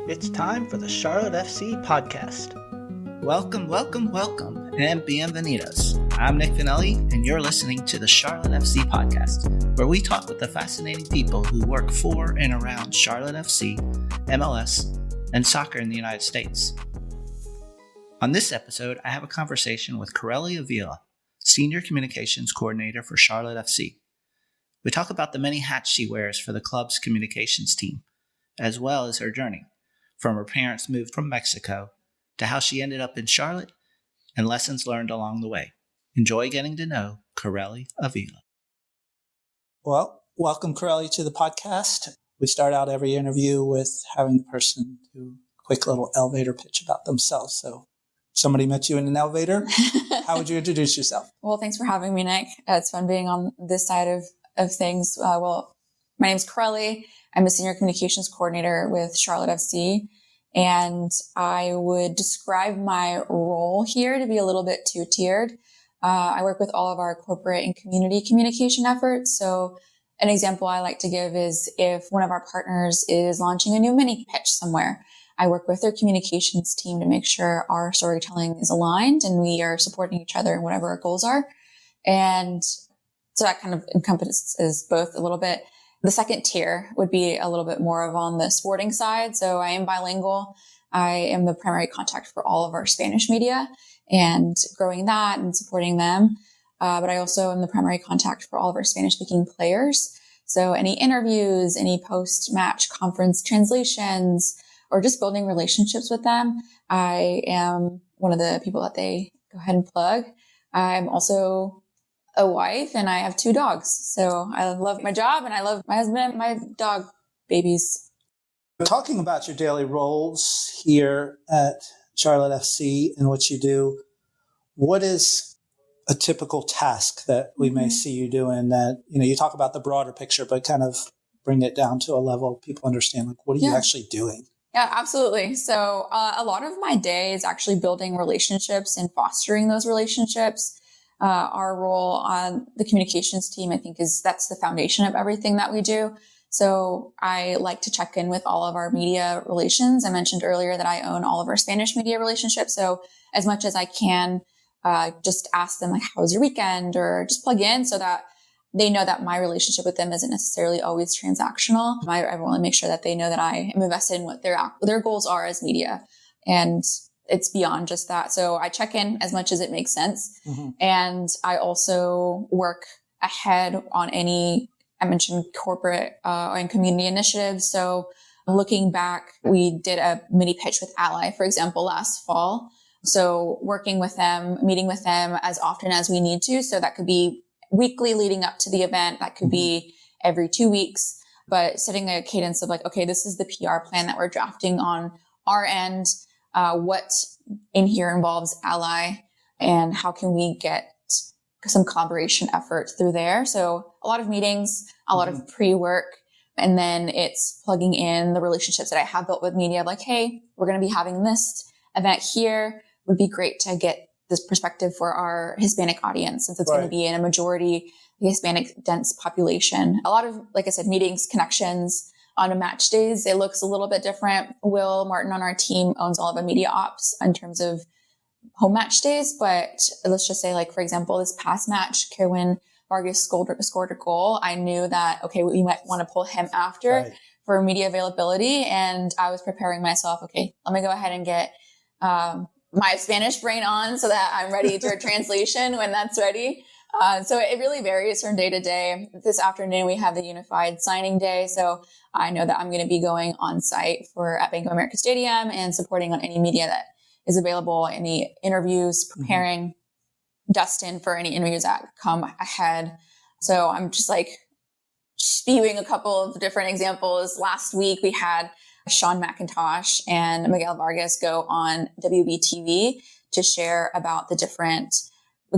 It's time for the Charlotte FC podcast. Welcome, and bienvenidos. I'm Nick Finelli, and you're listening to the Charlotte FC podcast, where we talk with the fascinating people who work for and around Charlotte FC, MLS, and soccer in the United States. On this episode, I have a conversation with Karely Avila, Senior Communications Coordinator for Charlotte FC. We talk about the many hats she wears for the club's communications team, as well as her journey, from her parents' move from Mexico to how she ended up in Charlotte and lessons learned along the way. Enjoy getting to know Karely Avila. Well, welcome, Karely, to the podcast. We start out every interview with having the person do a quick little elevator pitch about themselves. So somebody met you in an elevator. How would you introduce yourself? Well, thanks for having me, Nick. It's fun being on this side of things. My name's Karely. I'm a Senior Communications Coordinator with Charlotte FC. And I would describe my role here to be a little bit two-tiered. I work with all of our corporate and community communication efforts. So an example I like to give is if one of our partners is launching a new mini pitch somewhere, I work with their communications team to make sure our storytelling is aligned and we are supporting each other in whatever our goals are. And so that kind of encompasses both a little bit. The second tier would be a little bit more of on the sporting side. So I am bilingual. I am the primary contact for all of our Spanish media and growing that and supporting them. But I also am the primary contact for all of our Spanish-speaking players. So any interviews, any post-match conference translations, or just building relationships with them, I am one of the people that they go ahead and plug. I'm also a wife and I have 2 dogs. So I love my job and I love my husband and my dog babies. Talking about your daily roles here at Charlotte FC and what you do, what is a typical task that we may see you doing that, you talk about the broader picture, but kind of bring it down to a level people understand, like, what are you actually doing? Yeah, absolutely. So a lot of my day is actually building relationships and fostering those relationships. Our role on the communications team, I think, that's the foundation of everything that we do. So I like to check in with all of our media relations. I mentioned earlier that I own all of our Spanish media relationships. So as much as I can, just ask them, like, how was your weekend? Or just plug in so that they know that my relationship with them isn't necessarily always transactional. I want to make sure that they know that I am invested in what their goals are as media. And it's beyond just that. So I check in as much as it makes sense. Mm-hmm. And I also work ahead on I mentioned corporate and community initiatives. So looking back, we did a mini pitch with Ally, for example, last fall. So working with them, meeting with them as often as we need to. So that could be weekly leading up to the event. That could be every 2 weeks, but setting a cadence of like, okay, this is the PR plan that we're drafting on our end. What in here involves Ally and how can we get some collaboration effort through there. So a lot of meetings, a lot of pre-work, and then it's plugging in the relationships that I have built with media. Like, hey, we're going to be having this event here. Would be great to get this perspective for our Hispanic audience, since it's going to be in a majority Hispanic dense population. A lot of, like I said, meetings, connections. On a match days, it looks a little bit different. Will Martin on our team owns all of the media ops in terms of home match days. But let's just say, like, for example, this past match, Karely Vargas scored a goal. I knew that, okay, we might want to pull him after for media availability. And I was preparing myself, okay, let me go ahead and get my Spanish brain on so that I'm ready for translation when that's ready. So it really varies from day to day. This afternoon, we have the Unified Signing Day. So I know that I'm going to be going on site at Bank of America Stadium and supporting on any media that is available, any interviews, preparing Dustin for any interviews that come ahead. So I'm just like spewing a couple of different examples. Last week, we had Sean McIntosh and Miguel Vargas go on WBTV to share about the different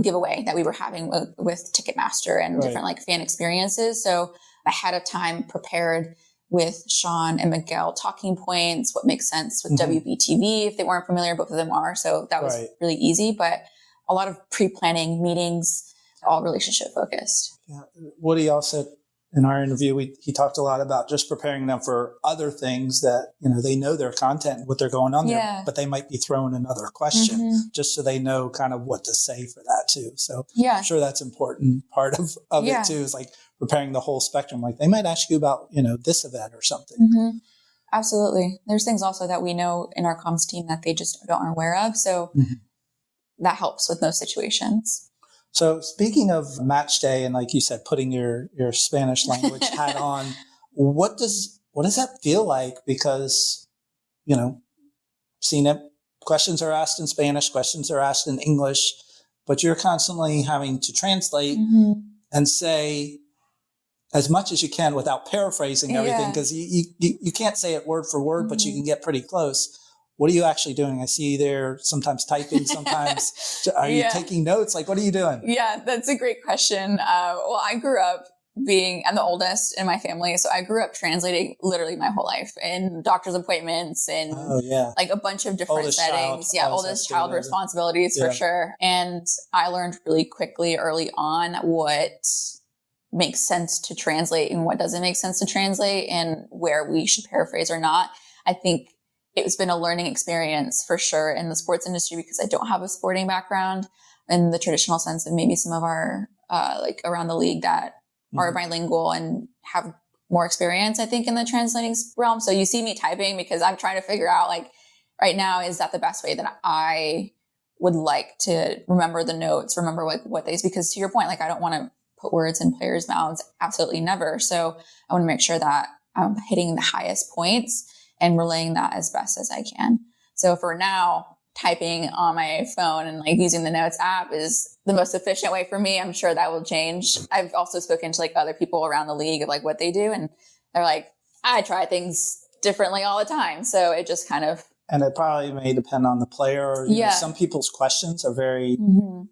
giveaway that we were having with Ticketmaster and different like fan experiences. So ahead of time prepared with Sean and Miguel talking points, what makes sense with WBTV. If they weren't familiar, both of them are. So that was really easy, but a lot of pre-planning meetings, all relationship focused. Yeah. Woody also in our interview, he talked a lot about just preparing them for other things that, they know their content, what they're going on there, but they might be throwing another question just so they know kind of what to say for that too. So I'm sure that's important part of it too, is like preparing the whole spectrum. Like they might ask you about, this event or something. Absolutely. There's things also that we know in our comms team that they just aren't aware of. So that helps with those situations. So speaking of match day and like you said, putting your Spanish language hat on, what does that feel like? Because, seeing it, questions are asked in Spanish, questions are asked in English, but you're constantly having to translate and say as much as you can without paraphrasing everything, because you can't say it word for word, but you can get pretty close. What are you actually doing? I see you there sometimes typing, sometimes. Are you taking notes? Like, what are you doing? Yeah, that's a great question. Well, I grew up I'm the oldest in my family. So I grew up translating literally my whole life in doctor's appointments and like a bunch of different settings. Oldest child responsibilities for sure. And I learned really quickly early on what makes sense to translate and what doesn't make sense to translate and where we should paraphrase or not. I think it's been a learning experience for sure in the sports industry because I don't have a sporting background in the traditional sense of maybe some of our, like around the league that are bilingual and have more experience, I think, in the translating realm. So you see me typing because I'm trying to figure out like right now, is that the best way that I would like to remember the notes, remember what they, because to your point, like I don't want to put words in players' mouths. Absolutely never. So I want to make sure that I'm hitting the highest points and relaying that as best as I can. So for now, typing on my phone and like using the notes app is the most efficient way for me. I'm sure that will change. I've also spoken to like other people around the league of like what they do. And they're like, I try things differently all the time. So it just kind of. And it probably may depend on the player. Or, some people's questions are very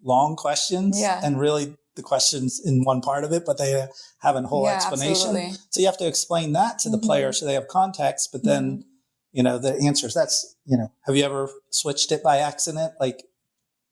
long questions and really the questions in one part of it, but they have a whole explanation. Absolutely. So you have to explain that to the player so they have context, but then, the answers, that's, have you ever switched it by accident? Like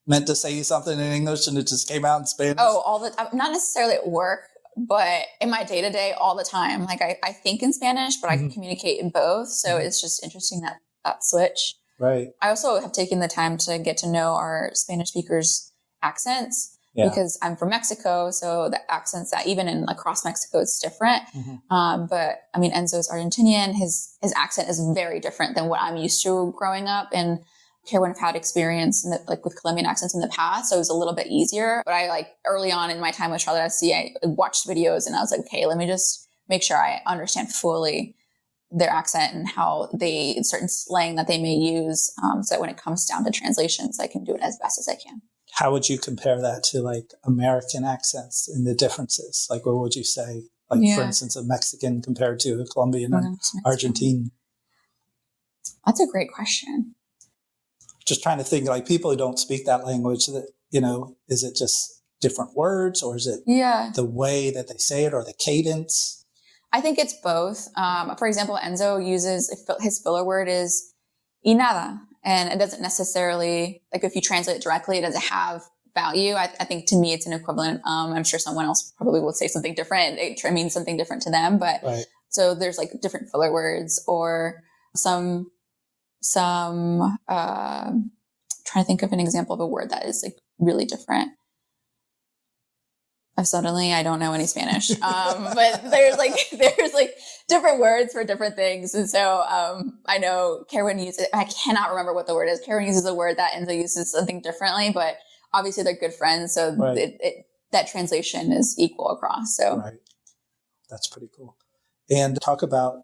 meant to say something in English and it just came out in Spanish? Oh, not necessarily at work, but in my day to day all the time. Like I think in Spanish, but I can communicate in both. So it's just interesting that switch. Right. I also have taken the time to get to know our Spanish speakers' accents. Because I'm from Mexico, so the accents that even in across Mexico, it's different. But I mean, Enzo's Argentinian. His accent is very different than what I'm used to growing up. And Kerwin have had experience like with Colombian accents in the past, so it was a little bit easier. But I like early on in my time with Charlotte FC, I watched videos and I was like, okay, let me just make sure I understand fully their accent and how certain slang that they may use, so that when it comes down to translations, I can do it as best as I can. How would you compare that to like American accents and the differences? Like, what would you say? Like, for instance, a Mexican compared to a Colombian and Argentine? That's a great question. Just trying to think, like people who don't speak that language, that, is it just different words or is it the way that they say it or the cadence? I think it's both. For example, Enzo uses, his filler word is y nada. And it doesn't necessarily, like if you translate it directly, it doesn't have value. I think to me, it's an equivalent. I'm sure someone else probably will say something different. It means something different to them. But so there's like different filler words or some trying to think of an example of a word that is like really different. Suddenly I don't know any Spanish. But there's like different words for different things. And so, I know Kerwin uses, I cannot remember what the word is. Kerwin uses a word that Enzo uses something differently, but obviously they're good friends. So that translation is equal across. So that's pretty cool. And talk about,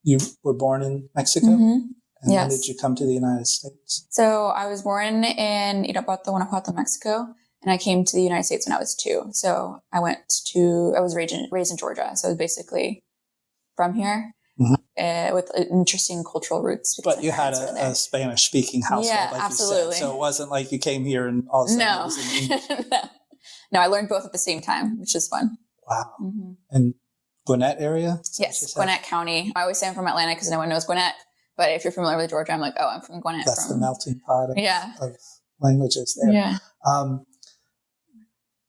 you were born in Mexico. And when did you come to the United States? So I was born in Irapuato, Guanajuato, Mexico. And I came to the United States when I was 2. So I was raised in Georgia. So I was basically from here with interesting cultural roots. But you had a Spanish speaking household, like absolutely. you said. So it wasn't like you came here and all of a sudden it was in English. No, I learned both at the same time, which is fun. Wow. And Gwinnett area? Yes, Gwinnett County. I always say I'm from Atlanta because no one knows Gwinnett. But if you're familiar with Georgia, I'm like, oh, I'm from Gwinnett. That's the melting pot of languages there. Yeah.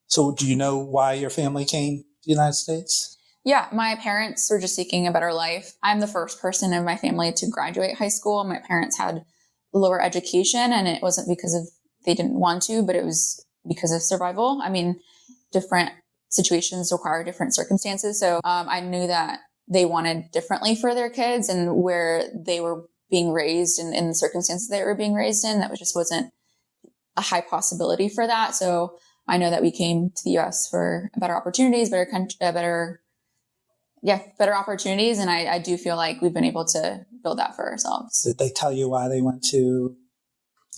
So do you know why your family came to the United States? Yeah, my parents were just seeking a better life. I'm the first person in my family to graduate high school. My parents had lower education, and it wasn't because of they didn't want to, but it was because of survival. I mean, different situations require different circumstances. So I knew that they wanted differently for their kids, and where they were being raised and in the circumstances they were being raised in, that just wasn't a high possibility for that. So I know that we came to the U.S. for better opportunities, better opportunities. And I do feel like we've been able to build that for ourselves. Did they tell you why they went to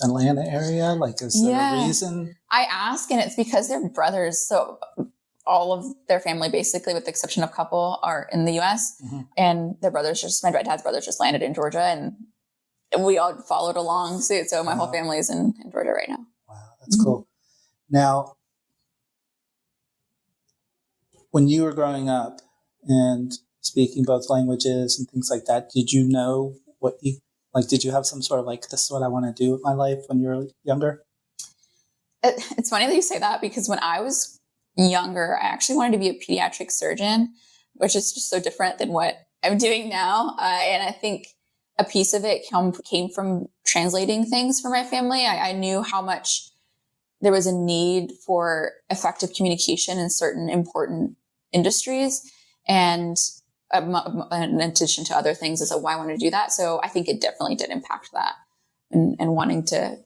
Atlanta area? Like, is there a reason? I ask, and it's because they're brothers. So all of their family, basically, with the exception of a couple, are in the U.S. And their brothers my dad's brothers just landed in Georgia, and we all followed along suit. So my whole family is in Georgia right now. Wow, that's cool. Now, when you were growing up and speaking both languages and things like that, did you know what you like? Did you have some sort of like, this is what I want to do with my life when you were younger? It's funny that you say that, because when I was younger, I actually wanted to be a pediatric surgeon, which is just so different than what I'm doing now. And I think a piece of it came from translating things for my family. I knew how much there was a need for effective communication in certain important industries. And in addition to other things, is why I wanted to do that. So I think it definitely did impact that, and wanting to,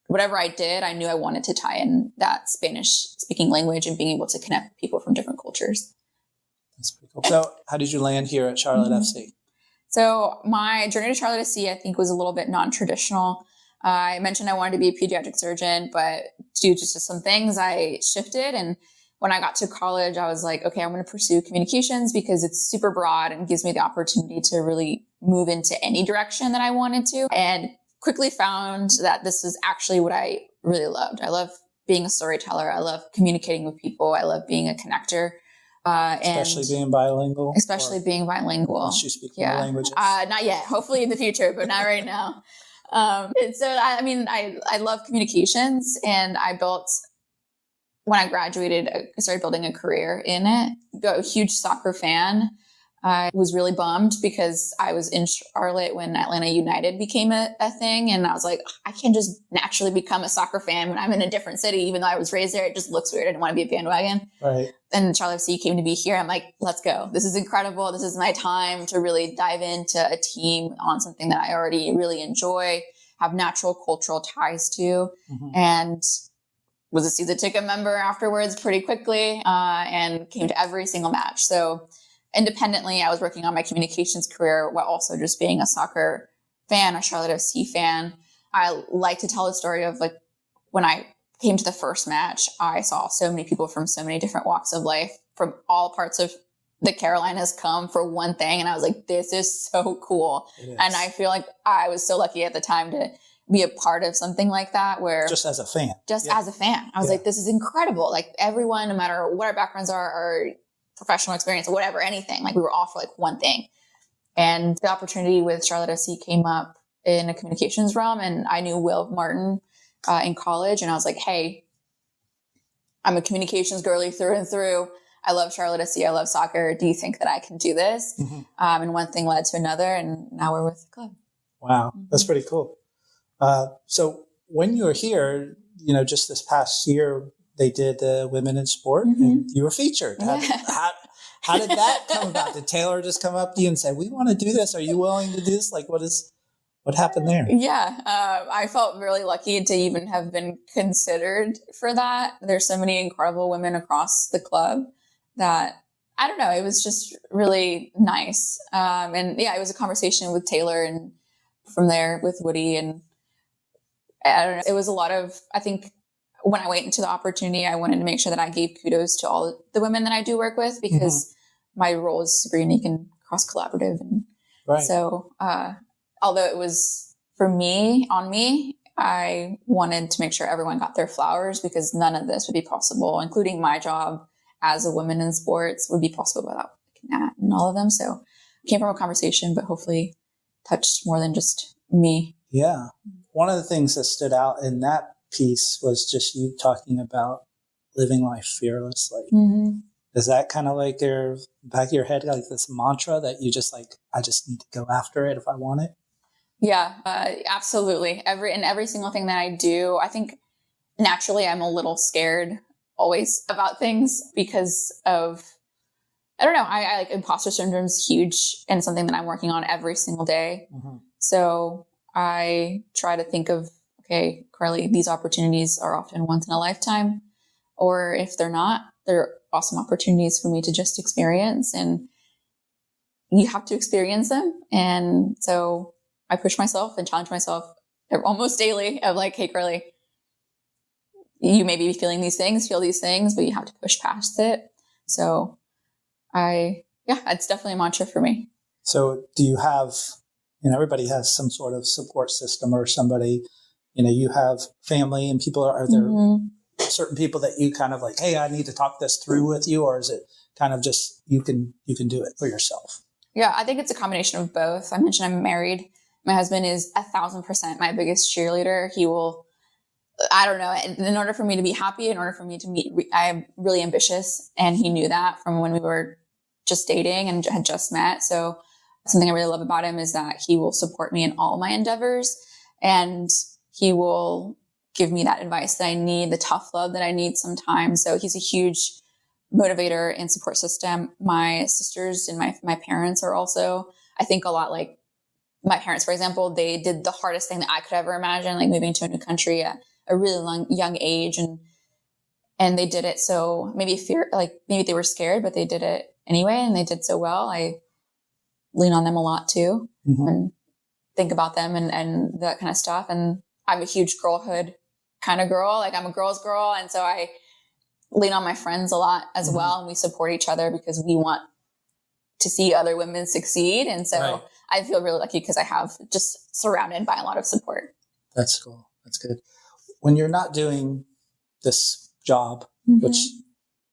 whatever I did, I knew I wanted to tie in that Spanish speaking language and being able to connect with people from different cultures. That's pretty cool. So how did you land here at Charlotte FC? So my journey to Charlotte FC, I think, was a little bit non-traditional. I mentioned I wanted to be a pediatric surgeon, but due to just some things, I shifted. And when I got to college, I was like, okay, I'm going to pursue communications because it's super broad and gives me the opportunity to really move into any direction that I wanted to. And quickly found that this is actually what I really loved. I love being a storyteller. I love communicating with people. I love being a connector. Especially being bilingual. Being bilingual. Unless you speak more languages. Not yet. Hopefully in the future, but not right now. And so, I love communications, and when I graduated, I started building a career in it. A huge soccer fan. I was really bummed because I was in Charlotte when Atlanta United became a thing. And I was like, I can't just naturally become a soccer fan when I'm in a different city, even though I was raised there. It just looks weird. I didn't want to be a bandwagon. Right. And Charlotte FC came to be here. I'm like, let's go. This is incredible. This is my time to really dive into a team on something that I already really enjoy, have natural cultural ties to, and was a season ticket member afterwards pretty quickly, and came to every single match. So independently, I was working on my communications career while also just being a soccer fan, a Charlotte FC fan. I like to tell the story of like when I came to the first match, I saw so many people from so many different walks of life from all parts of the Carolinas come for one thing. And I was like, this is so cool. And I feel like I was so lucky at the time to be a part of something like that, where just as a fan, I was like, this is incredible. Like everyone, no matter what our backgrounds are, or professional experience or whatever, anything, like we were all for like one thing. And the opportunity with Charlotte FC came up in a communications realm, and I knew Will Martin in college, and I was like, hey, I'm a communications girly through and through. I love Charlotte FC. I love soccer. Do you think that I can do this? And one thing led to another, and now we're with the club. Wow. That's pretty cool. So when you were here, just this past year, they did Women in Sport, and you were featured. How did that come about? Did Taylor just come up to you and say, we want to do this? Are you willing to do this? Like, what happened there? Yeah. I felt really lucky to even have been considered for that. There's so many incredible women across the club that, I don't know, it was just really nice. And yeah, it was a conversation with Taylor, and from there with Woody, and I don't know, it was a lot of, I think when I went into the opportunity, I wanted to make sure that I gave kudos to all the women that I do work with, because my role is super unique and cross collaborative. And so, although it was on me, I wanted to make sure everyone got their flowers, because none of this would be possible, including my job as a woman in sports, would be possible without Nat and all of them. So it came from a conversation, but hopefully touched more than just me. Yeah. One of the things that stood out in that piece was just you talking about living life fearlessly. Is that kind of like your back of your head, like this mantra that you just like, I just need to go after it if I want it? Yeah, absolutely. Every single thing that I do, I think naturally I'm a little scared always about things because of, I don't know, I like imposter syndrome is huge and something that I'm working on every single day. Mm-hmm. So I try to think of, okay, Karely, these opportunities are often once in a lifetime, or if they're not, they're awesome opportunities for me to just experience, and you have to experience them. And so I push myself and challenge myself almost daily of like, hey, Karely, you may be feeling these things, feel these things, but you have to push past it. So it's definitely a mantra for me. So do you have, everybody has some sort of support system or somebody, you have family and people, are there certain people that you kind of like, hey, I need to talk this through with you? Or is it kind of just, you can do it for yourself? Yeah, I think it's a combination of both. I mentioned I'm married. My husband is 1,000% my biggest cheerleader. He will, I don't know, in order for me to be happy, in order for me to meet, I'm really ambitious. And he knew that from when we were just dating and had just met. So something I really love about him is that he will support me in all my endeavors, and he will give me that advice that I need, the tough love that I need sometimes. So he's a huge motivator and support system. My sisters and my parents are also, I think, a lot like my parents, for example. They did the hardest thing that I could ever imagine, like moving to a new country at a really young age. And they did it. So maybe they were scared, but they did it anyway. And they did so well. I lean on them a lot too, and think about them and that kind of stuff. And I'm a huge girlhood kind of girl. Like I'm a girl's girl. And so I lean on my friends a lot as well. And we support each other because we want to see other women succeed. And so I feel really lucky because I have just surrounded by a lot of support. That's cool. That's good. When you're not doing this job, which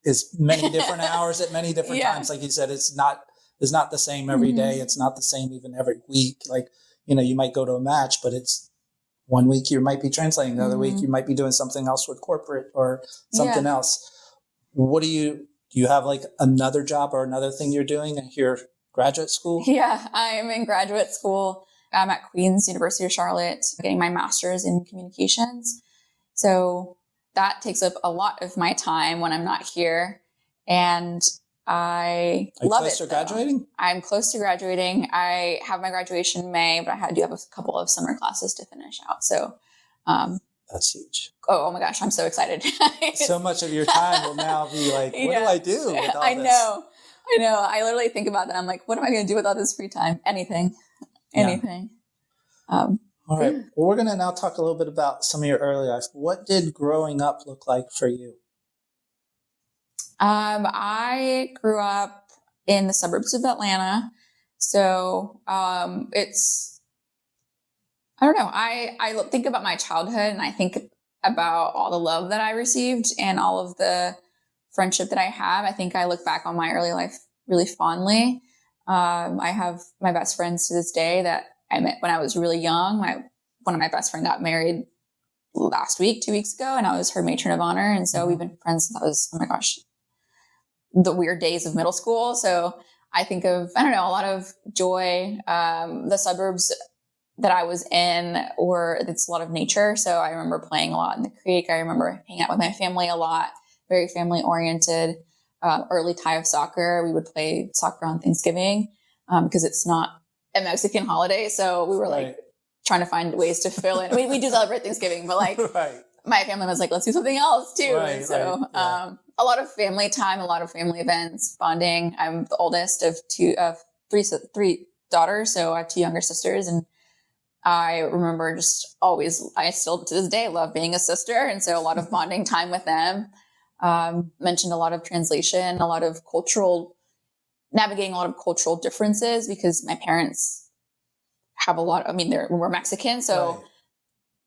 is many different hours at many different times, like you said, it's not the same every day. It's not the same even every week. Like, you might go to a match, but it's 1 week you might be translating, the other week you might be doing something else with corporate or something else. What do you have like another job or another thing you're doing at your graduate school? Yeah, I'm in graduate school. I'm at Queen's University of Charlotte getting my master's in communications. So that takes up a lot of my time when I'm not here. And I love it. Are you close to graduating? I'm close to graduating. I have my graduation in May, but I do have a couple of summer classes to finish out. So that's huge. Oh my gosh, I'm so excited. So much of your time will now be like, what do I do with all this? I know. I literally think about that. I'm like, what am I going to do with all this free time? Anything. All right. Well, we're going to now talk a little bit about some of your early life. What did growing up look like for you? I grew up in the suburbs of Atlanta. So I don't know. I think about my childhood and I think about all the love that I received and all of the friendship that I have. I think I look back on my early life really fondly. I have my best friends to this day that I met when I was really young. One of my best friends got married last week, 2 weeks ago, and I was her matron of honor. And so we've been friends since I was, oh my gosh, the weird days of middle school. So I think of, a lot of joy. The suburbs that I was in, it's a lot of nature. So I remember playing a lot in the creek. I remember hanging out with my family a lot, very family oriented. Early tie of soccer. We would play soccer on Thanksgiving because it's not a Mexican holiday. So we were like trying to find ways to fill in. We do celebrate Thanksgiving, but like my family was like, let's do something else too. A lot of family time, a lot of family events, bonding. I'm the oldest of three daughters. So I have two younger sisters, and I remember I still to this day love being a sister. And so a lot of bonding time with them. Mentioned a lot of translation, a lot of navigating a lot of cultural differences because my parents have we're Mexican. So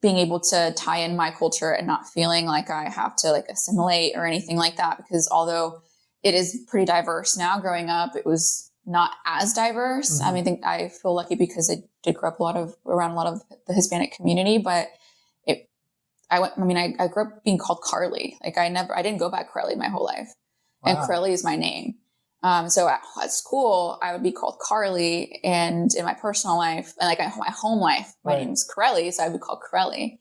being able to tie in my culture and not feeling like I have to like assimilate or anything like that, because although it is pretty diverse now, growing up, it was not as diverse. I think I feel lucky because I did grow up around a lot of the Hispanic community, but I grew up being called Karely. Like I didn't go by Karely my whole life. and Wow. Karely is my name. So at school, I would be called Karely, and in my personal life and like my home life, my Right. name's Karely, so I would be called Karely.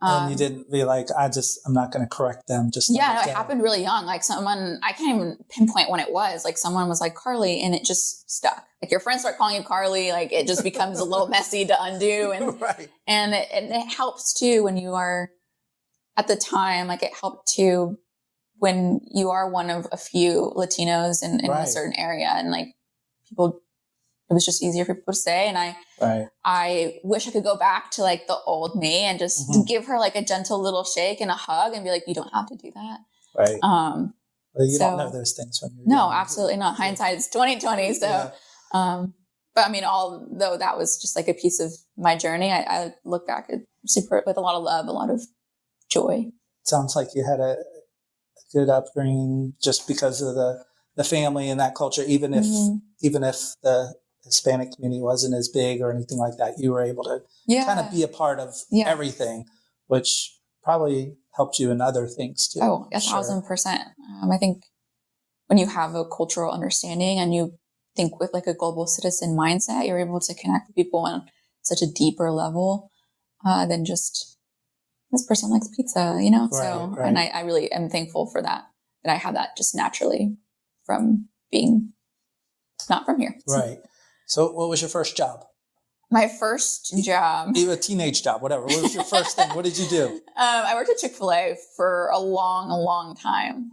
And you didn't be like, I'm not going to correct them. Just Yeah, let no, it go. happened really young. Like someone, I can't even pinpoint when it was. Like someone was like Karely, and it just stuck. Like your friends start calling you Karely, like it just becomes a little messy to undo. And Right. and it helps too when you are at the time. Like it helped too when you are one of a few Latinos in a Right. certain area, and like people, it was just easier for people to say. And I wish I could go back to like the old me and just give her like a gentle little shake and a hug and be like, you don't have to do that. Right. Well, you so- don't know those things when you're No, young. absolutely not. Hindsight's 2020. So, Yeah. but I mean, although that was just like a piece of my journey, I look back at super with a lot of love, a lot of joy. Sounds like you had a good upbringing just because of the family and that culture. Even if the Hispanic community wasn't as big or anything like that, you were able to kind of be a part of everything, which probably helped you in other things too. Oh, 1,000%. I think when you have a cultural understanding and you think with like a global citizen mindset, you're able to connect with people on such a deeper level than just this person likes pizza, you know? Right. And I really am thankful for that I have that just naturally from being not from here. Right. So what was your first job? My first job. A teenage job, whatever. What was your first thing? What did you do? I worked at Chick-fil-A for a long time.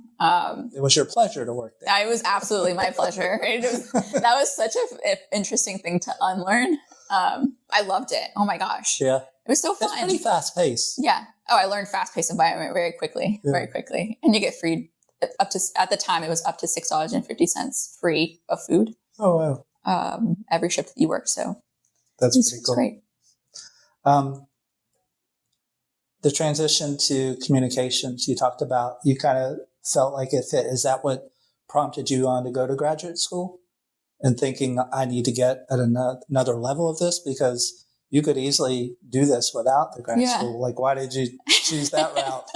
It was your pleasure to work there. It was absolutely my pleasure. That was such an interesting thing to unlearn. I loved it. Oh my gosh. Yeah. It was so fun. It's pretty fast paced. Yeah. Oh, I learned fast-paced environment very quickly. And you get free up to, at the time, it was up to $6.50 free of food. Oh, wow. Every shift that you worked. So that's pretty cool. Great. The transition to communications you talked about, you kind of felt like it fit. Is that what prompted you on to go to graduate school and thinking I need to get at another level of this? Because you could easily do this without the grad school. Like, why did you choose that route?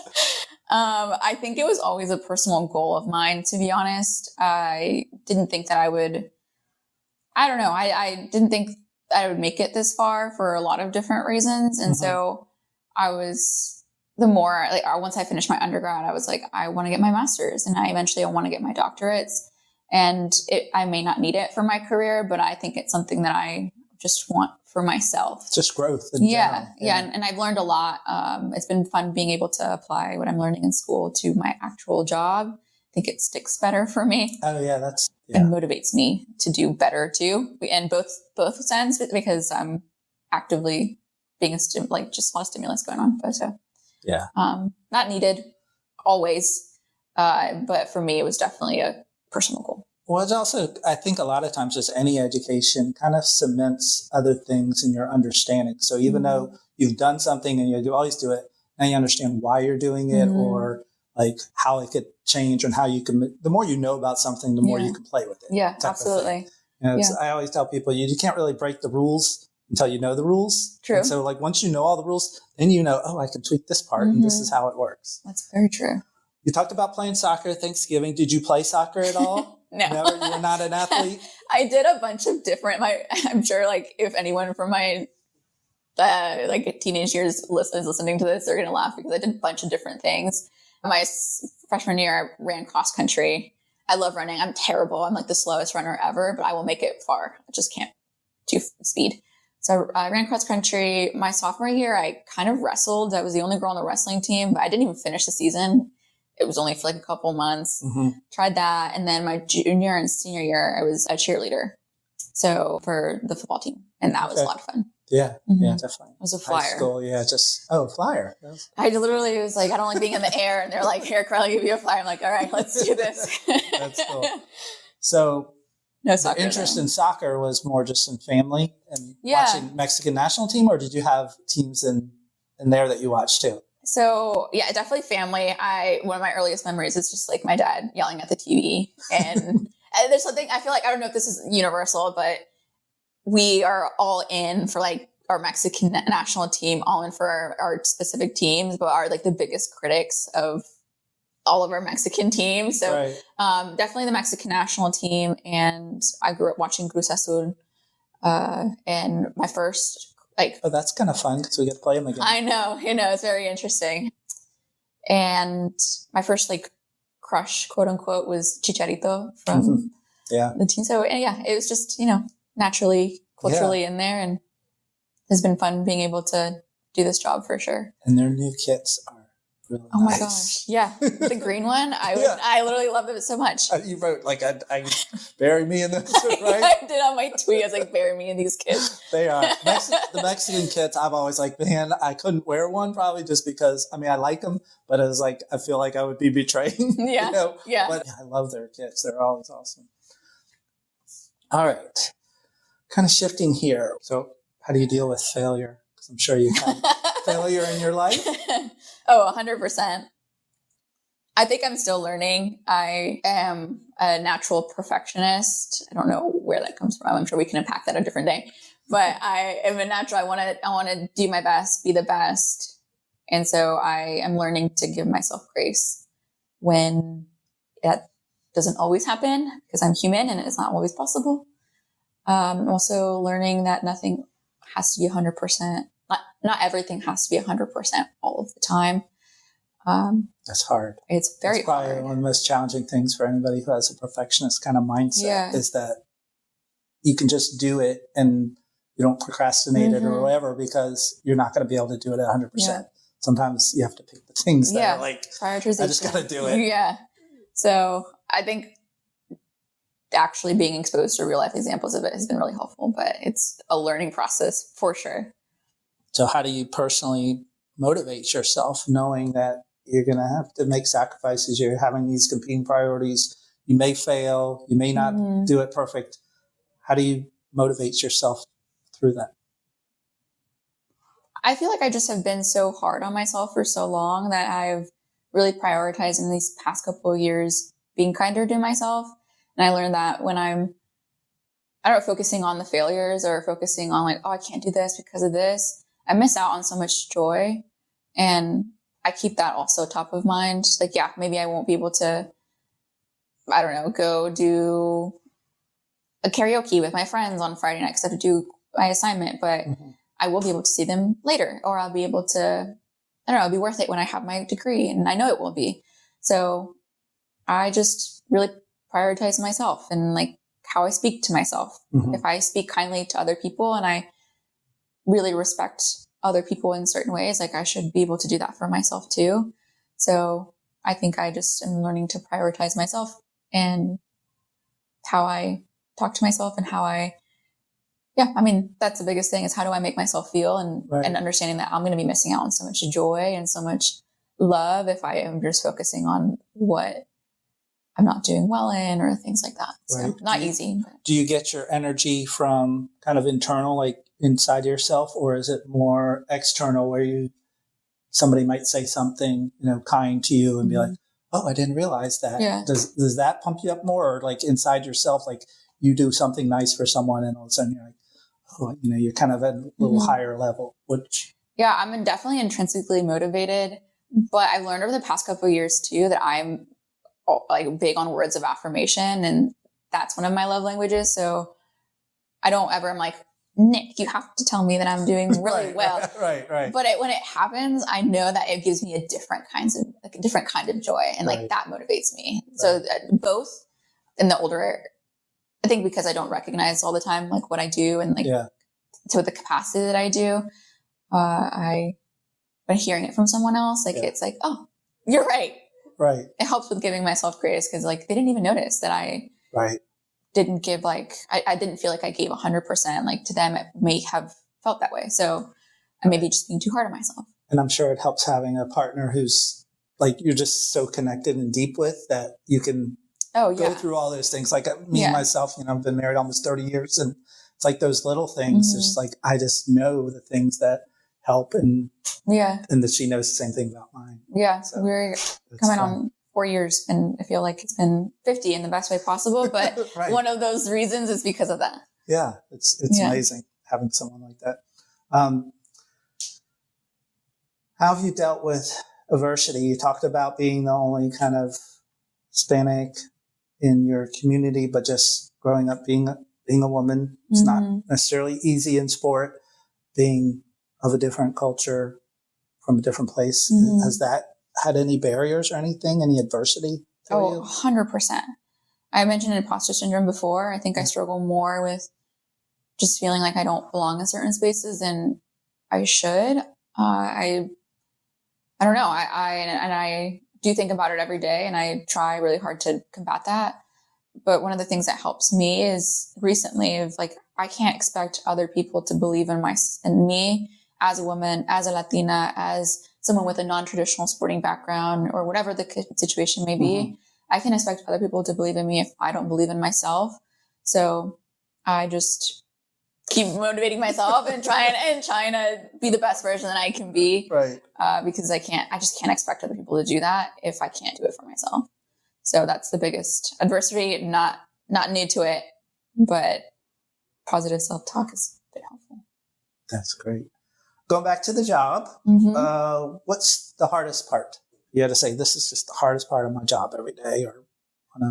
I think it was always a personal goal of mine, to be honest. I didn't think that I didn't think I would make it this far for a lot of different reasons. And so I was, once I finished my undergrad, I was like, I want to get my master's, and I want to get my doctorates. And I may not need it for my career, but I think it's something that I just want for myself. Just growth. In general. And I've learned a lot. It's been fun being able to apply what I'm learning in school to my actual job. I think it sticks better for me. Oh yeah, and motivates me to do better too, in both sense, because I'm actively being just a lot of stimulus going on. But not needed always, but for me, it was definitely a personal goal. Well, it's also, I think a lot of times just any education kind of cements other things in your understanding. So even though you've done something and you always do it, now you understand why you're doing it or like how it could change and how you can, the more you know about something, the more you can play with it. Yeah, absolutely. I always tell people you can't really break the rules until you know the rules. True. And so like once you know all the rules, then you know, I can tweak this part and this is how it works. That's very true. You talked about playing soccer at Thanksgiving. Did you play soccer at all? No. Never? You were not an athlete? I did a bunch of different, I'm sure like if anyone from my teenage years is listening to this, they're going to laugh because I did a bunch of different things. My freshman year, I ran cross country. I love running. I'm terrible. I'm like the slowest runner ever, but I will make it far. I just can't do speed. So I ran cross country. My sophomore year, I kind of wrestled. I was the only girl on the wrestling team, but I didn't even finish the season. It was only for like a couple months. Tried that. And then my junior and senior year, I was a cheerleader. So for the football team. And that was a lot of fun. Yeah. Yeah, definitely. It was a flyer. High school, flyer. I literally was like, I don't like being in the air. And they're like, here, Karely, give you a flyer. I'm like, all right, let's do this. That's cool. So no the interest in soccer was more just in family and watching Mexican national team, or did you have teams in there that you watched too? So yeah, definitely family. One of my earliest memories is just like my dad yelling at the TV. And there's something, I feel like, I don't know if this is universal, but we are all in for like our Mexican national team, all in for our specific teams, but are like the biggest critics of all of our Mexican teams. So right. definitely the Mexican national team. And I grew up watching Cruz Azul. And my first, Oh, that's kind of fun because we get to play them again. I know, it's very interesting. And my first like crush, quote unquote, was Chicharito from the team. So yeah, it was just, naturally, culturally in there, and it's been fun being able to do this job for sure. And their new kits are really oh my nice. gosh. Yeah. The green one. I literally love it so much. You wrote like, I bury me in this, right? I did on my tweet. I was like, bury me in these kits. They are. The Mexican kits, I've always like, man, I couldn't wear one probably just because, I mean, I like them, but it was like, I feel like I would be betraying. Yeah. Yeah. But I love their kits. They're always awesome. All right. Kind of shifting here. So how do you deal with failure? Because I'm sure you had failure in your life. Oh, 100%. I think I'm still learning. I am a natural perfectionist. I don't know where that comes from. I'm sure we can unpack that a different day. But I am a natural. I want to do my best, be the best. And so I am learning to give myself grace when that doesn't always happen, because I'm human and it's not always possible. I'm also learning that nothing has to be 100%. Not everything has to be 100% all of the time. That's hard. It's very probably hard. one of the most challenging things for anybody who has a perfectionist kind of mindset is that you can just do it and you don't procrastinate it or whatever, because you're not going to be able to do it at 100%. Yeah. Sometimes you have to pick the things that are like, prioritization. I just got to do it. Yeah. So I think actually being exposed to real life examples of it has been really helpful, but it's a learning process for sure. So how do you personally motivate yourself knowing that you're going to have to make sacrifices? You're having these competing priorities. You may fail. You may not do it perfect. How do you motivate yourself through that? I feel like I just have been so hard on myself for so long that I've really prioritized in these past couple of years being kinder to myself. And I learned that when I'm, focusing on the failures or focusing on like, oh, I can't do this because of this, I miss out on so much joy. And I keep that also top of mind. Like, yeah, maybe I won't be able to, go do a karaoke with my friends on Friday night because I have to do my assignment, but I will be able to see them later, or I'll be able to, it'll be worth it when I have my degree, and I know it will be. So I just really prioritize myself and like how I speak to myself. If I speak kindly to other people and I really respect other people in certain ways, like I should be able to do that for myself too. So I think I just am learning to prioritize myself and how I talk to myself and how that's the biggest thing is how do I make myself feel, and understanding that I'm going to be missing out on so much joy and so much love if I am just focusing on what I'm not doing well in or things like that. So not easy. But. Do you get your energy from kind of internal, like inside yourself, or is it more external where somebody might say something, kind to you and be like, oh, I didn't realize that. Yeah. Does that pump you up more, or like inside yourself, like you do something nice for someone and all of a sudden you're like, oh, you're kind of at a little higher level, Yeah, I'm definitely intrinsically motivated, but I've learned over the past couple of years too that I'm like big on words of affirmation, and that's one of my love languages. So I don't ever, I'm like, Nick, you have to tell me that I'm doing really well. Right. But when it happens, I know that it gives me a different kind of joy, and like that motivates me. Right. So both in the older, I think because I don't recognize all the time like what I do and like to the capacity that I do, when hearing it from someone else, like it's like, oh, you're right. Right. It helps with giving myself grace because like they didn't even notice that I didn't give like, I didn't feel like I gave 100%. Like to them, it may have felt that way. So I may be just being too hard on myself. And I'm sure it helps having a partner who's like, you're just so connected and deep with that you can go through all those things. Like me and myself, I've been married almost 30 years, and it's like those little things. Just like, I just know the things that help, and that she knows the same thing about mine. Yeah. So we're coming on 4 years, and I feel like it's been 50 in the best way possible. But one of those reasons is because of that. Yeah. It's amazing having someone like that. How have you dealt with adversity. You talked about being the only kind of Hispanic in your community, but just growing up being a woman. It's not necessarily easy in sport, being of a different culture from a different place. Has that had any barriers or anything, any adversity? Oh, 100%. I mentioned imposter syndrome before. I think I struggle more with just feeling like I don't belong in certain spaces than I should. I don't know. I do think about it every day, and I try really hard to combat that. But one of the things that helps me is recently of like, I can't expect other people to believe in me as a woman, as a Latina, as someone with a non-traditional sporting background, or whatever the situation may be. I can expect other people to believe in me if I don't believe in myself. So I just keep motivating myself and trying to be the best version that I can be. Right. Because I just can't expect other people to do that if I can't do it for myself. So that's the biggest adversity, not new to it, but positive self-talk has been helpful. That's great. Going back to the job, what's the hardest part? You had to say, this is just the hardest part of my job every day or on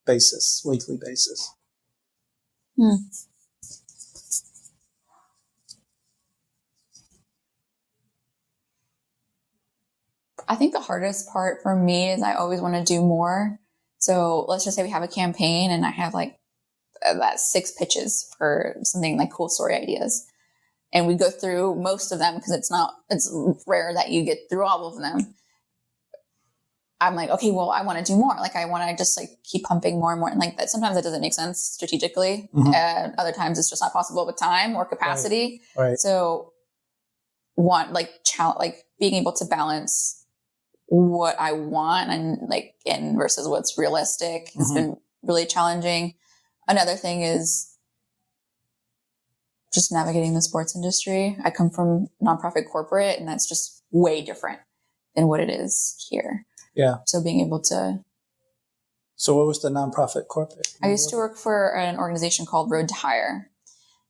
a weekly basis. I think the hardest part for me is I always want to do more. So let's just say we have a campaign and I have like about 6 pitches for something like cool story ideas. And we go through most of them because it's rare that you get through all of them. I'm like, okay, well, I want to do more. Like, I want to just like keep pumping more and more. And like that, sometimes that doesn't make sense strategically. Other times it's just not possible with time or capacity. Right. So being able to balance what I want and versus what's realistic has been really challenging. Another thing is just navigating the sports industry. I come from nonprofit corporate, and that's just way different than what it is here. Yeah. So being able to. So what was the nonprofit corporate? I used to work for an organization called Road to Hire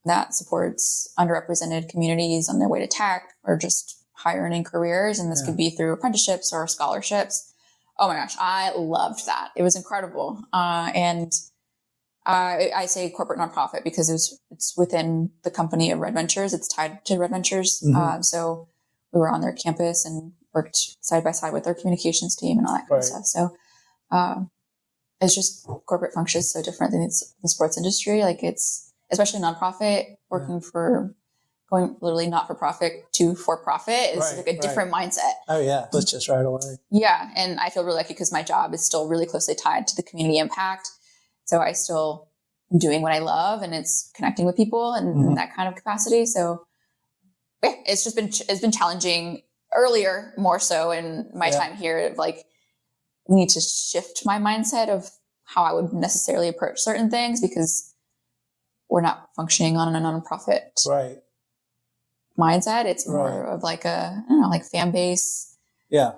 that supports underrepresented communities on their way to tech or just higher earning careers. And this could be through apprenticeships or scholarships. Oh my gosh, I loved that. It was incredible. And I say corporate nonprofit because it's within the company of Red Ventures. It's tied to Red Ventures. So we were on their campus and worked side by side with their communications team and all that kind of stuff. So it's just corporate functions so different than the sports industry. Like it's especially nonprofit working for going literally not for profit to for profit is like a different mindset. Oh yeah, that's just right away. Yeah, and I feel really lucky because my job is still really closely tied to the community impact. So I still am doing what I love, and it's connecting with people and in that kind of capacity. So yeah, it's been challenging earlier, more so in my time here. Of like, we need to shift my mindset of how I would necessarily approach certain things because we're not functioning on a nonprofit mindset. It's more of like a, I don't know, like fan base. Yeah.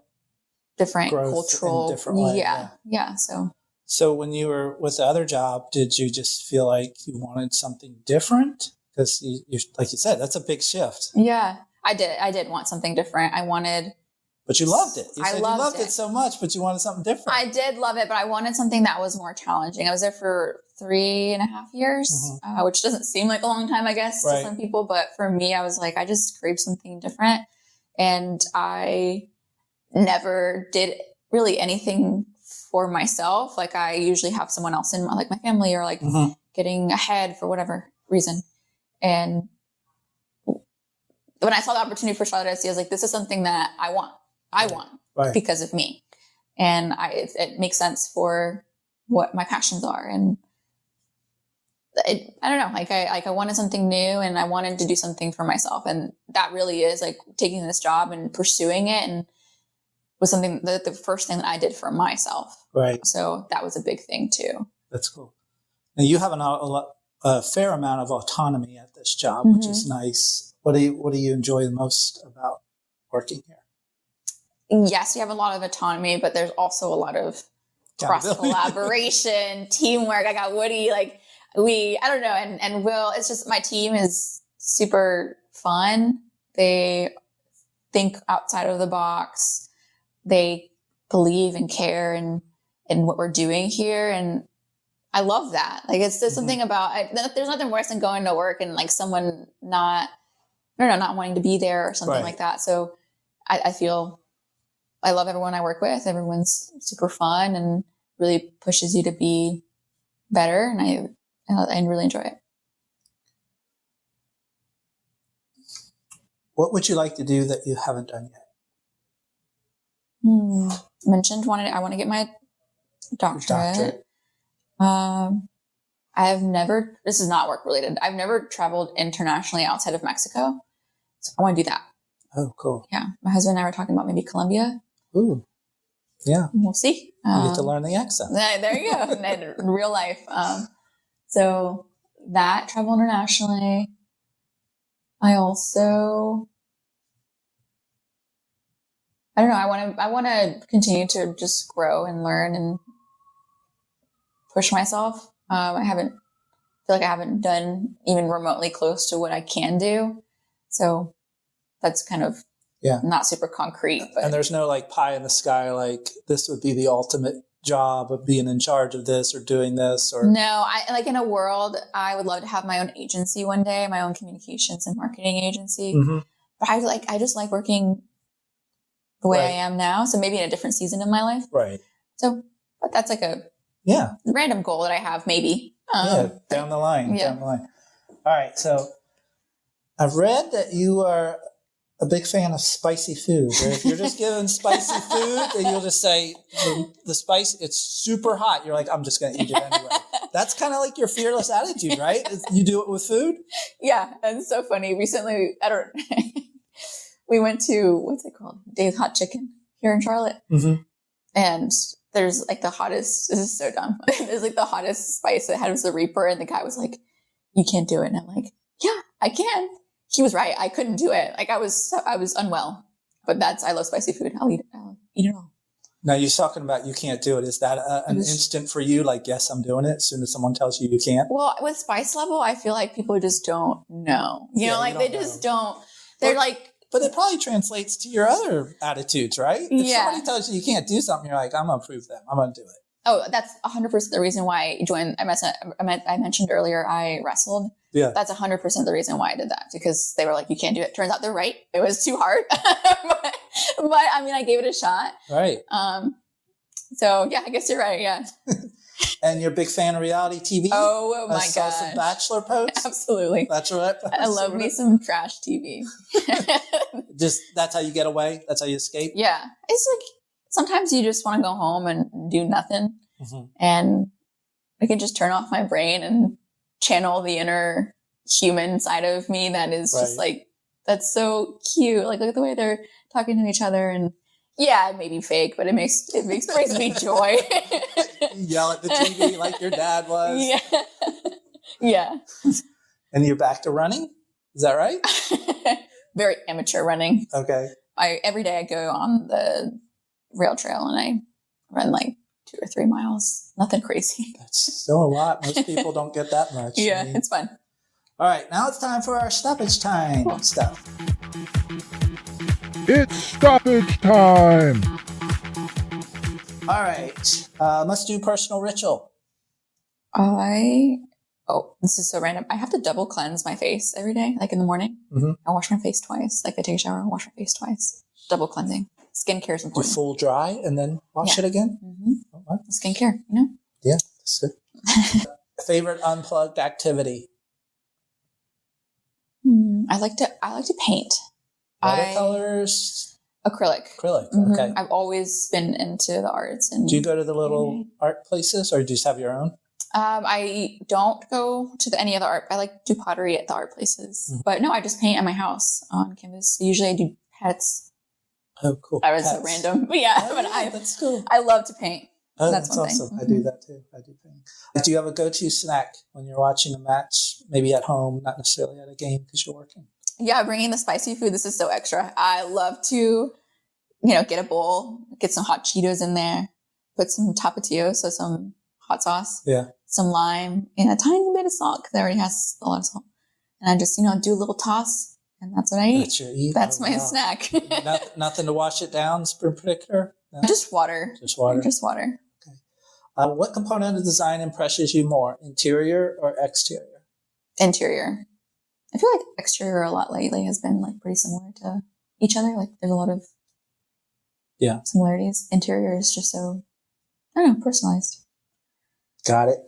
Different growth cultural. Different way, yeah. So when you were with the other job, did you just feel like you wanted something different? Because you like you said, that's a big shift. Yeah, I did want something different. But you loved it. You said you loved it so much, but you wanted something different. I did love it, but I wanted something that was more challenging. I was there for 3.5 years, which doesn't seem like a long time, I guess, to some people. But for me, I was like, I just craved something different. And I never did really anything for myself. Like I usually have someone else in like my family or like getting ahead for whatever reason. And when I saw the opportunity for Charlotte FC, I was like, this is something that I want because of me. And it makes sense for what my passions are. And I don't know, like I wanted something new and I wanted to do something for myself. And that really is like taking this job and pursuing it and was something the first thing that I did for myself. Right. So that was a big thing too. That's cool. Now you have a fair amount of autonomy at this job, which is nice. What do you enjoy the most about working here? Yes, you have a lot of autonomy, but there's also a lot of cross collaboration, teamwork. I got Woody, I don't know. And Will, it's just, my team is super fun. They think outside of the box. they believe and care in what we're doing here. And I love that. Like, it's just something about, there's nothing worse than going to work and like someone not wanting to be there or something like that. So I feel I love everyone I work with. Everyone's super fun and really pushes you to be better. And I really enjoy it. What would you like to do that you haven't done yet? Mentioned I want to get my doctorate. I've never, this is not work related. I've never traveled internationally outside of Mexico. So I want to do that. Oh, cool. Yeah. My husband and I were talking about maybe Colombia. Ooh. Yeah. We'll see. You get to learn the accent. There you go. In real life. So that, travel internationally. I also, I don't know. I want to continue to just grow and learn and push myself. I feel like I haven't done even remotely close to what I can do. So that's kind of not super concrete. But. And there's no like pie in the sky, like this would be the ultimate job of being in charge of this or doing this, or no, I like in a world, I would love to have my own agency one day, my own communications and marketing agency. But I just like working the way I am now. So maybe in a different season in my life. Right. So, but that's like a random goal that I have maybe. Down the line. Down the line. All right. So I've read that you are a big fan of spicy food. Or if you're just given spicy food, then you'll just say the spice, it's super hot. You're like, I'm just going to eat it anyway. That's kind of like your fearless attitude, right? You do it with food? Yeah. And it's so funny. Recently, we went to, what's it called? Dave's Hot Chicken here in Charlotte. And there's like the hottest, this is so dumb. There's like the hottest spice that had was the Reaper. And the guy was like, you can't do it. And I'm like, yeah, I can. He was right. I couldn't do it. Like I was unwell, but I love spicy food. I'll eat it all. Now you're talking about you can't do it. Is that an instant for you? Like, yes, I'm doing it as soon as someone tells you can't? Well, with spice level, I feel like people just don't know, you know, like they just don't, they're like, but it probably translates to your other attitudes, right? If somebody tells you can't do something, you're like, I'm going to prove them. I'm going to do it. Oh, that's 100% the reason why I joined. I mentioned earlier, I wrestled. Yeah. That's 100% the reason why I did that, because they were like, you can't do it. Turns out they're right. It was too hard. but I mean, I gave it a shot. Right. So yeah, I guess you're right. Yeah. And you're a big fan of reality TV? Oh my gosh. I saw some Bachelor posts? Absolutely. Bachelorette posts? I love me some trash TV. Just, that's how you get away? That's how you escape? Yeah. It's like, sometimes you just want to go home and do nothing. And I can just turn off my brain and channel the inner human side of me that is just like, that's so cute. Like, look at the way they're talking to each other. And yeah, it may be fake, but it brings me joy. You yell at the TV like your dad was. Yeah. Yeah. And you're back to running? Is that right? Very amateur running. Okay. Every day I go on the rail trail and I run like 2 or 3 miles. Nothing crazy. That's still a lot. Most people don't get that much. Yeah, it's fun. All right, now it's time for our stoppage time stuff. It's stoppage time. All right, let's do personal ritual. This is so random. I have to double cleanse my face every day, like in the morning. I wash my face twice. Like I take a shower and wash my face twice. Double cleansing. Skincare is important. Do full dry and then wash it again? Skincare, you know? Yeah, that's good. Favorite unplugged activity? I like to paint. Watercolors? Acrylic. Okay. I've always been into the arts. And do you go to the little art places or do you just have your own? I don't go to any of the art. I like to do pottery at the art places. But no, I just paint at my house on canvas. Usually I do pets. Oh, cool. I was so random. But that's cool. I love to paint. Oh, that's awesome. I do that too. I do paint. Do you have a go-to snack when you're watching a match? Maybe at home, not necessarily at a game because you're working. Yeah, bringing the spicy food. This is so extra. I love to, get a bowl, get some hot Cheetos in there, put some Tapatio, so some hot sauce, some lime, and a tiny bit of salt because it already has a lot of salt. And I just, do a little toss, and that's what I eat. That's your eat. That's my snack. Nothing to wash it down in particular? No? Just water. Just water? Just water. What component of design impresses you more, interior or exterior? Interior. I feel like exterior a lot lately has been like pretty similar to each other. Like there's a lot of similarities. Interior is just so, I don't know, personalized. Got it.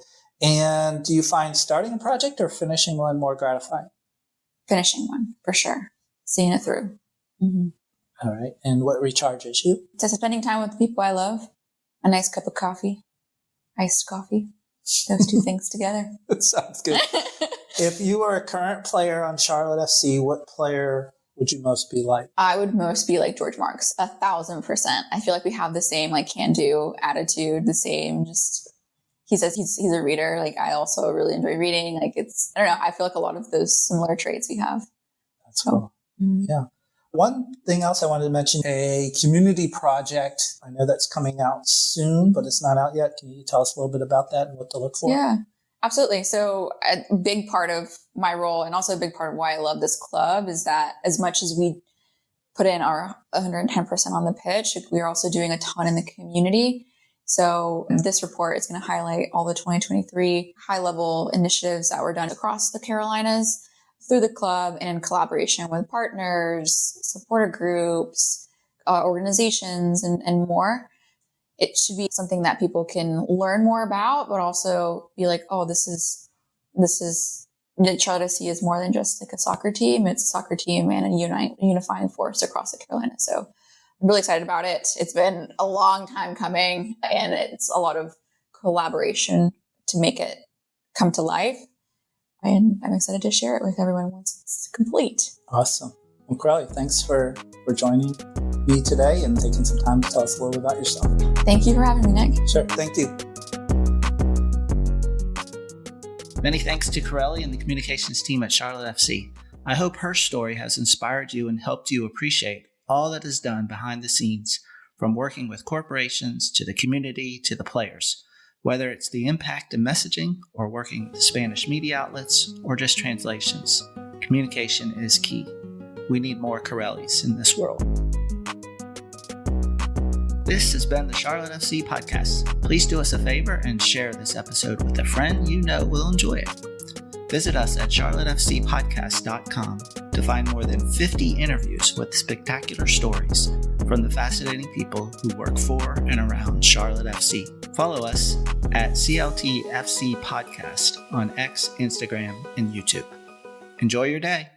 And do you find starting a project or finishing one more gratifying? Finishing one, for sure. Seeing it through. Mm-hmm. All right. And what recharges you? Just spending time with the people I love. A nice cup of coffee. Iced coffee. Those two things together. That sounds good. If you were a current player on Charlotte FC, what player would you most be like? I would most be like George Marks, 1,000%. I feel like we have the same like can-do attitude, the same just... He says he's a reader. Like I also really enjoy reading. Like it's, I don't know. I feel like a lot of those similar traits we have. That's cool. Yeah. One thing else I wanted to mention, a community project. I know that's coming out soon, but it's not out yet. Can you tell us a little bit about that and what to look for? Yeah, absolutely. So a big part of my role and also a big part of why I love this club is that as much as we put in our 110% on the pitch, we're also doing a ton in the community. So this report is going to highlight all the 2023 high-level initiatives that were done across the Carolinas through the club and in collaboration with partners, supporter groups, organizations, and more. It should be something that people can learn more about, but also be like, oh, this is Charlotte FC is more than just like a soccer team. It's a soccer team and a unifying force across the Carolinas. So I'm really excited about it. It's been a long time coming, and it's a lot of collaboration to make it come to life. And I'm excited to share it with everyone once it's complete. Awesome. Well, Karely, thanks for joining me today and taking some time to tell us a little bit about yourself. Thank you for having me, Nick. Sure. Thank you. Many thanks to Karely and the communications team at Charlotte FC. I hope her story has inspired you and helped you appreciate all that is done behind the scenes, from working with corporations to the community to the players. Whether it's the impact of messaging or working with Spanish media outlets or just translations, communication is key. We need more Karelys in this world. This has been the Charlotte FC podcast. Please do us a favor and share this episode with a friend you know will enjoy it. Visit us at charlottefcpodcast.com to find more than 50 interviews with spectacular stories from the fascinating people who work for and around Charlotte FC. Follow us at CLTFC Podcast on X, Instagram, and YouTube. Enjoy your day.